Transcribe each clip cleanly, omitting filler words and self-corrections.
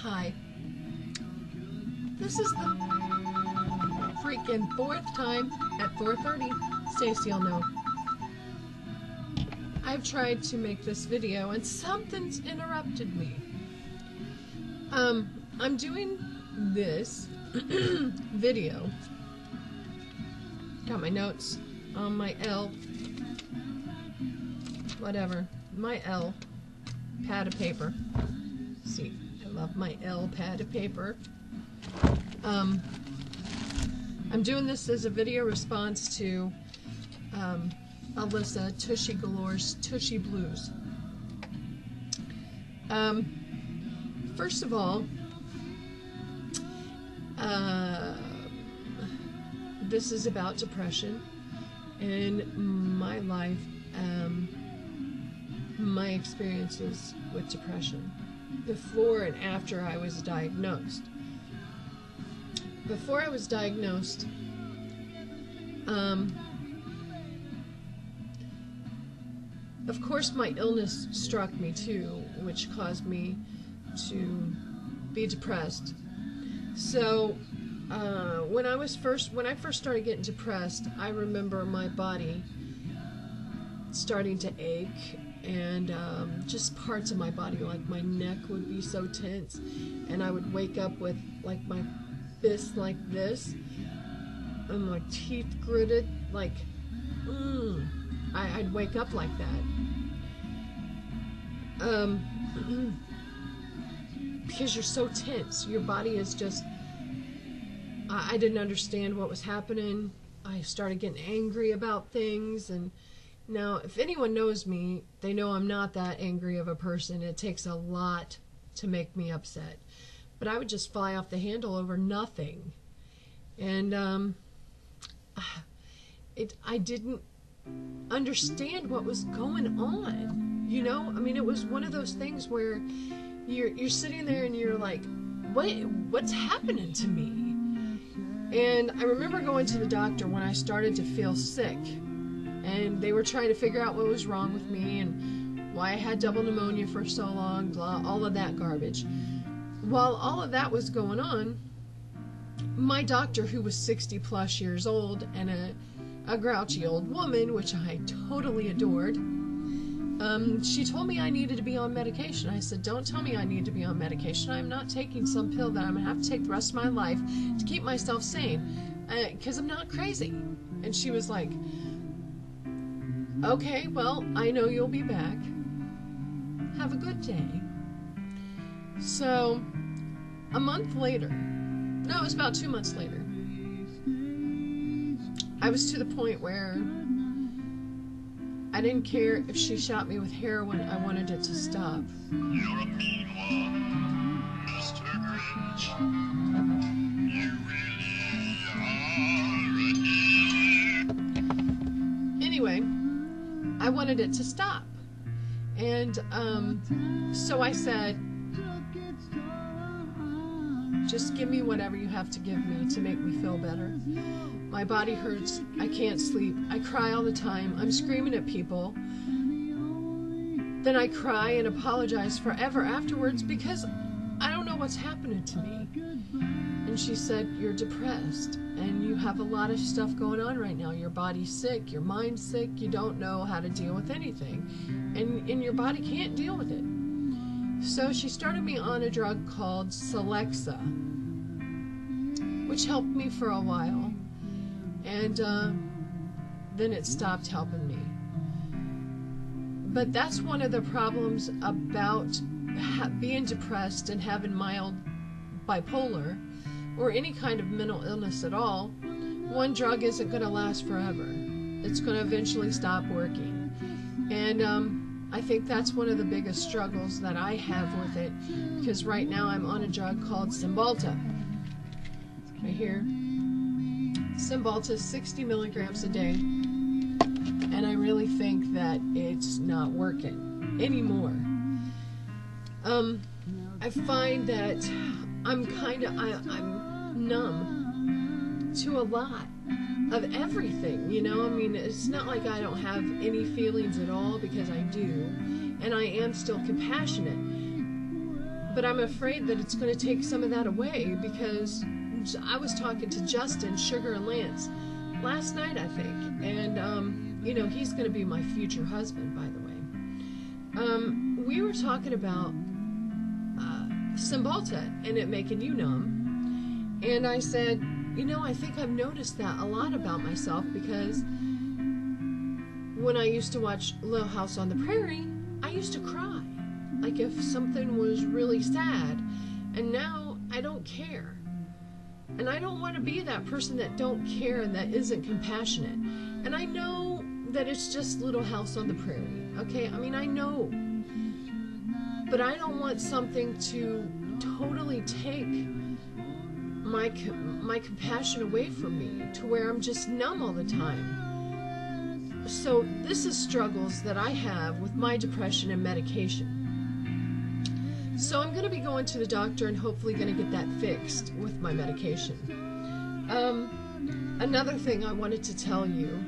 Hi. This is the freaking fourth time at 4:30. Stacy'll know. I've tried to make this video and something's interrupted me. I'm doing this video. Got my notes on my L. Whatever. My L pad of paper. See, I love my L pad of paper. I'm doing this as a video response to Elissa Tushy Galore's Tushy Blues. First of all, this is about depression in my life, my experiences with depression before and after I was diagnosed. Before I was diagnosed, of course my illness struck me too, which caused me to be depressed. So when I first started getting depressed, I remember my body starting to ache, and just parts of my body, like my neck would be so tense, and I would wake up with like my fist like this and my teeth gritted, like I'd wake up like that. Because you're so tense, your body is just, I didn't understand what was happening. I started getting angry about things, and now if anyone knows me, they know I'm not that angry of a person. It takes a lot to make me upset, but I would just fly off the handle over nothing. And I didn't understand what was going on, you know? I mean, it was one of those things where you're sitting there and you're like, what's happening to me? And I remember going to the doctor when I started to feel sick, and they were trying to figure out what was wrong with me and why I had double pneumonia for so long, blah, all of that garbage. While all of that was going on, my doctor, who was 60 plus years old and a grouchy old woman, which I totally adored, she told me I needed to be on medication. I said, don't tell me I need to be on medication. I'm not taking some pill that I'm going to have to take the rest of my life to keep myself sane, because I'm not crazy. And she was like, okay, well, I know you'll be back. Have a good day. So, a month later, no, it was about 2 months later, I was to the point where I didn't care if she shot me with heroin. I wanted it to stop. You're a mean one, Mr. Grinch. You really are a Anyway, I wanted it to stop. And so I said, just give me whatever you have to give me to make me feel better. My body hurts. I can't sleep. I cry all the time. I'm screaming at people. Then I cry and apologize forever afterwards because I don't know what's happening to me. And she said, you're depressed and you have a lot of stuff going on right now. Your body's sick. Your mind's sick. You don't know how to deal with anything. And your body can't deal with it. So she started me on a drug called Cymbalta, which helped me for a while. And then it stopped helping me. But that's one of the problems about being depressed and having mild bipolar or any kind of mental illness at all. One drug isn't going to last forever. It's going to eventually stop working. And I think that's one of the biggest struggles that I have with it, because right now I'm on a drug called Cymbalta. Right here. Cymbalta, 60 milligrams a day, and I really think that it's not working anymore. I find that I'm numb to a lot of everything, you know? I mean, it's not like I don't have any feelings at all, because I do, and I am still compassionate. but I'm afraid that it's going to take some of that away, because I was talking to Justin, Sugar, and Lance last night, I think, and you know, he's going to be my future husband, by the way. We were talking about Cymbalta and it making you numb, and I said, you know, I think I've noticed that a lot about myself, because when I used to watch Little House on the Prairie, I used to cry, like if something was really sad, and now I don't care. And I don't want to be that person that don't care and that isn't compassionate. And I know that it's just Little House on the Prairie, okay? I mean, I know. But I don't want something to totally take my compassion away from me, to where I'm just numb all the time. So this is struggles that I have with my depression and medication. So I'm going to be going to the doctor and hopefully going to get that fixed with my medication. Another thing I wanted to tell you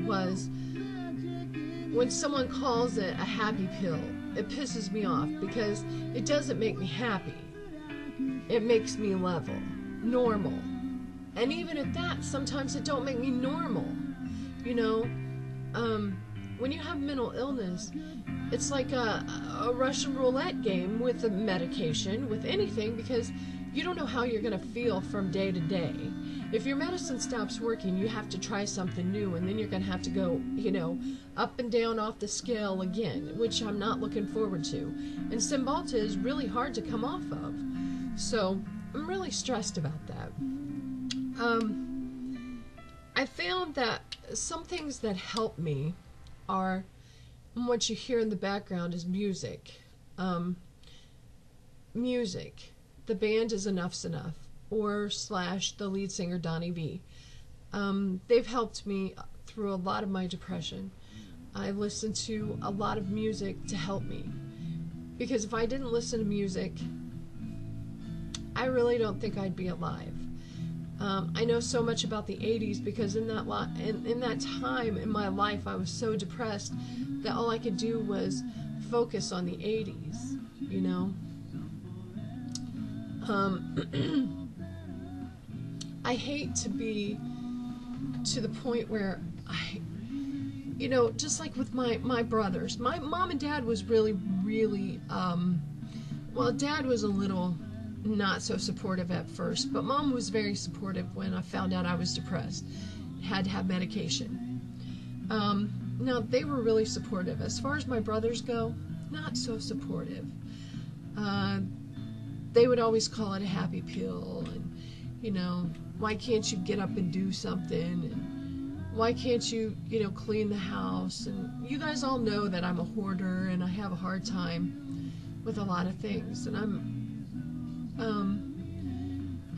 was, when someone calls it a happy pill, it pisses me off, because it doesn't make me happy. It makes me level, normal. And even at that, sometimes it don't make me normal. You know, when you have mental illness, it's like a Russian roulette game with the medication, with anything, because you don't know how you're going to feel from day to day. If your medicine stops working, you have to try something new, and then you're going to have to go, you know, up and down off the scale again, which I'm not looking forward to. And Cymbalta is really hard to come off of. So I'm really stressed about that. I found that some things that help me are, what you hear in the background is music. Music. The band is Enough's Enough, or / the lead singer, Donnie V. They've helped me through a lot of my depression. I listen to a lot of music to help me, because if I didn't listen to music, I really don't think I'd be alive. I know so much about the 80s, because in that time in my life, I was so depressed that all I could do was focus on the 80s, you know. I hate to be to the point where you know, just like with my brothers, my mom and dad was really, well, dad was a little not so supportive at first, but mom was very supportive when I found out I was depressed, had to have medication. Now, they were really supportive. As far as my brothers go, not so supportive. They would always call it a happy pill, and, you know, why can't you get up and do something, and why can't you, you know, clean the house, and you guys all know that I'm a hoarder, and I have a hard time with a lot of things, and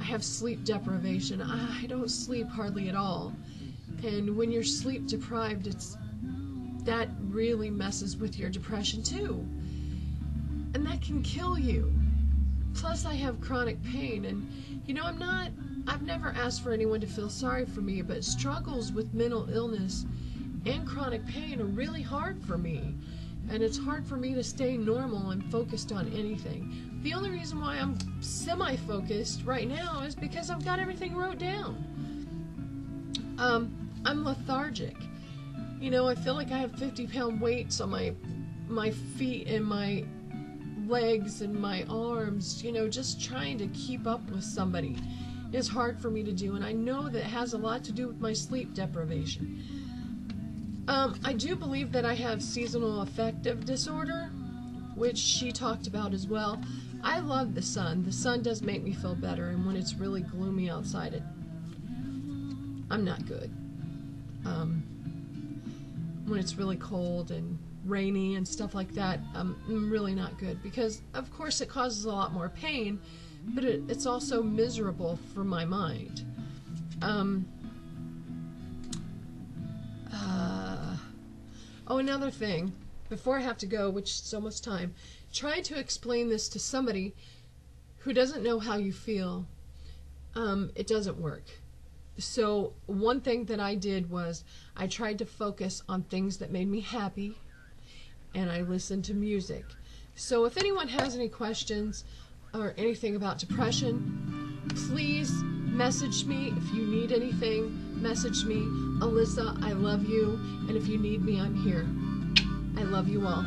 I have sleep deprivation. I don't sleep hardly at all, and when you're sleep deprived, that really messes with your depression too, and that can kill you. Plus, I have chronic pain, and, you know, I've never asked for anyone to feel sorry for me, but struggles with mental illness and chronic pain are really hard for me, and it's hard for me to stay normal and focused on anything. The only reason why I'm semi-focused right now is because I've got everything wrote down. I'm lethargic. You know, I feel like I have 50-pound weights on my feet and my legs and my arms, you know, just trying to keep up with somebody is hard for me to do, and I know that it has a lot to do with my sleep deprivation. I do believe that I have seasonal affective disorder, which she talked about as well. I love the sun. The sun does make me feel better, and when it's really gloomy outside, I'm not good. When it's really cold and rainy and stuff like that, I'm really not good, because of course it causes a lot more pain, but it's also miserable for my mind. Oh, another thing, before I have to go, which is almost time, trying to explain this to somebody who doesn't know how you feel, it doesn't work. So one thing that I did was I tried to focus on things that made me happy, and I listened to music. So if anyone has any questions or anything about depression, please message me. If you need anything, message me. Elissa, I love you. And if you need me, I'm here. I love you all.